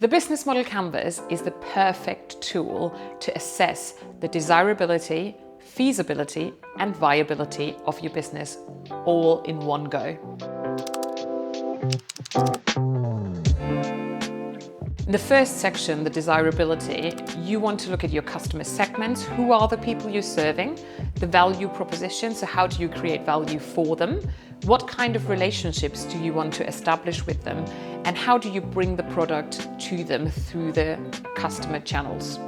The business model canvas is the perfect tool to assess the desirability, feasibility, and viability of your business all in one go. In the first section, the desirability, you want to look at your customer segments. Who are the people you're serving? The value proposition, so how do you create value for them? What kind of relationships do you want to establish with them? And how do you bring the product to them through the customer channels?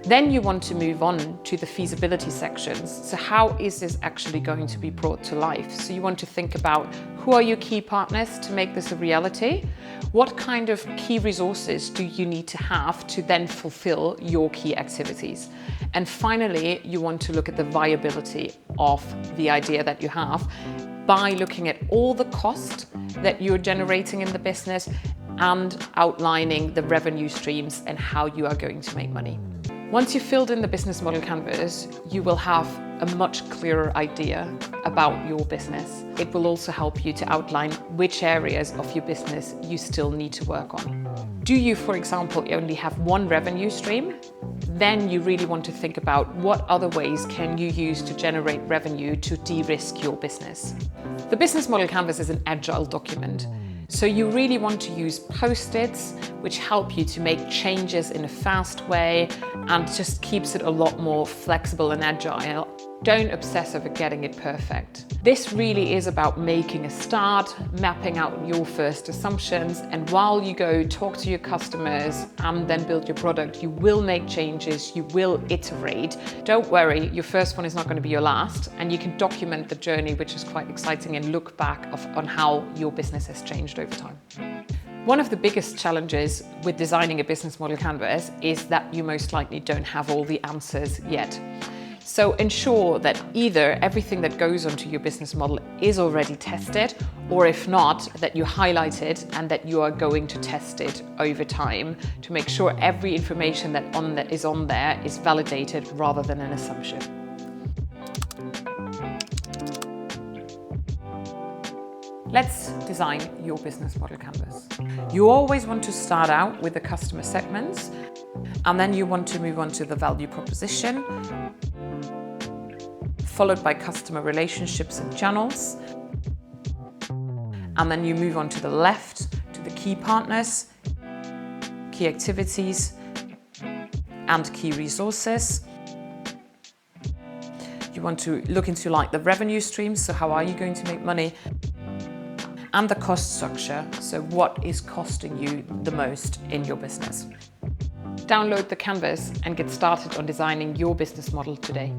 Then you want to move on to the feasibility sections. So how is this actually going to be brought to life? So you want to think about who are your key partners to make this a reality? What kind of key resources do you need to have to then fulfill your key activities? And finally, you want to look at the viability of the idea that you have by looking at all the cost that you're generating in the business and outlining the revenue streams and how you are going to make money. Once you've filled in the business model canvas, you will have a much clearer idea about your business. It will also help you to outline which areas of your business you still need to work on. Do you, for example, only have one revenue stream? Then you really want to think about what other ways can you use to generate revenue to de-risk your business. The business model canvas is an agile document. So you really want to use post-its, which help you to make changes in a fast way and just keeps it a lot more flexible and agile. Don't obsess over getting it perfect. This really is about making a start, mapping out your first assumptions, and while you go talk to your customers and then build your product, you will make changes, you will iterate. Don't worry, your first one is not going to be your last, and you can document the journey, which is quite exciting, and look back on how your business has changed over time. One of the biggest challenges with designing a business model canvas is that you most likely don't have all the answers yet. So ensure that either everything that goes onto your business model is already tested, or if not, that you highlight it and that you are going to test it over time to make sure every information that is on there is validated rather than an assumption. Let's design your business model canvas. You always want to start out with the customer segments, and then you want to move on to the value proposition, followed by customer relationships and channels. And then you move on to the left, to the key partners, key activities, and key resources. You want to look into the revenue streams, so how are you going to make money? And the cost structure, so what is costing you the most in your business. Download the canvas and get started on designing your business model today.